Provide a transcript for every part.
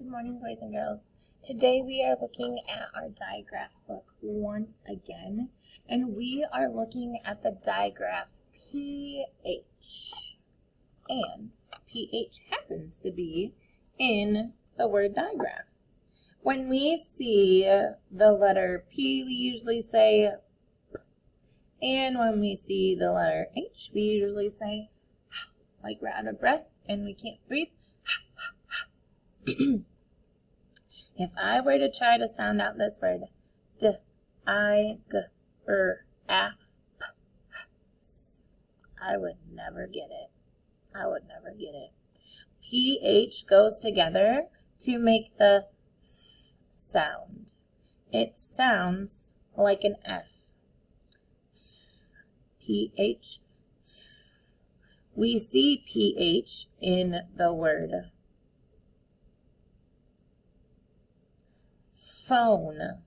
Good morning, boys and girls. Today we are looking at our digraph book once again, and we are looking at the digraph PH. And PH happens to be in the word digraph. When we see the letter P, we usually say P. And when we see the letter H, we usually say like we're out of breath and we can't breathe. If I were to try to sound out this word, D, I, G, R, A, P, S, I would never get it. I would never get it. PH goes together to make the sound. It sounds like an F. PH. We see PH in the word phone.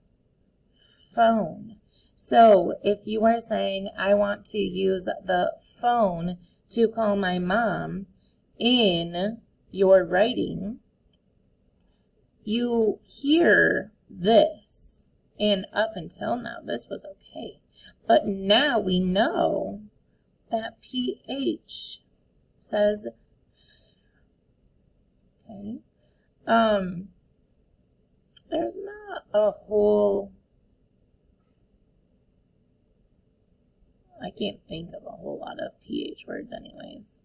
Phone. So if you are saying, I want to use the phone to call my mom in your writing, you hear this. And up until now, this was okay. But now we know that PH says, okay. There's not a whole, I can't think of a whole lot of PH words anyways.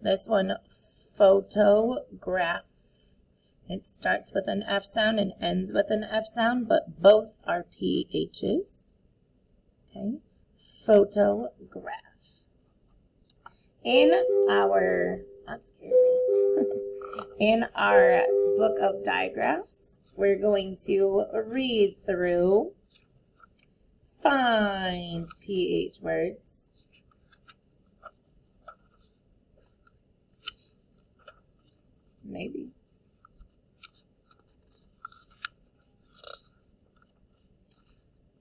This one, photograph. It starts with an F sound and ends with an F sound, but both are PHs. Okay, photograph. In our, that scared me. In our book of digraphs, we're going to read through, find PH words, maybe.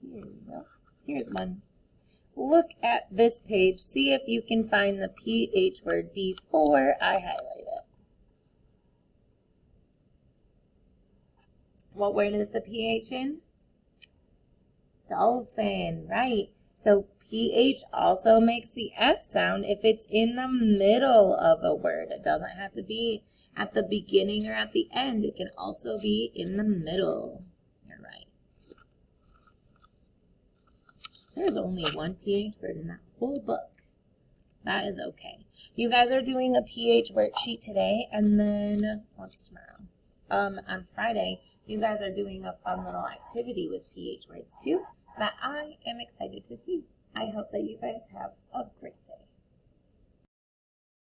Here we go. Here's one. Look at this page. See if you can find the PH word before I highlight it. What word is the PH in? Dolphin, right. So PH also makes the F sound if it's in the middle of a word. It doesn't have to be at the beginning or at the end. It can also be in the middle. You're right. There's only one PH word in that whole book. That is okay. You guys are doing a PH worksheet today, and then, what's tomorrow? On Friday, you guys are doing a fun little activity with PH words too that I am excited to see. I hope that you guys have a great day.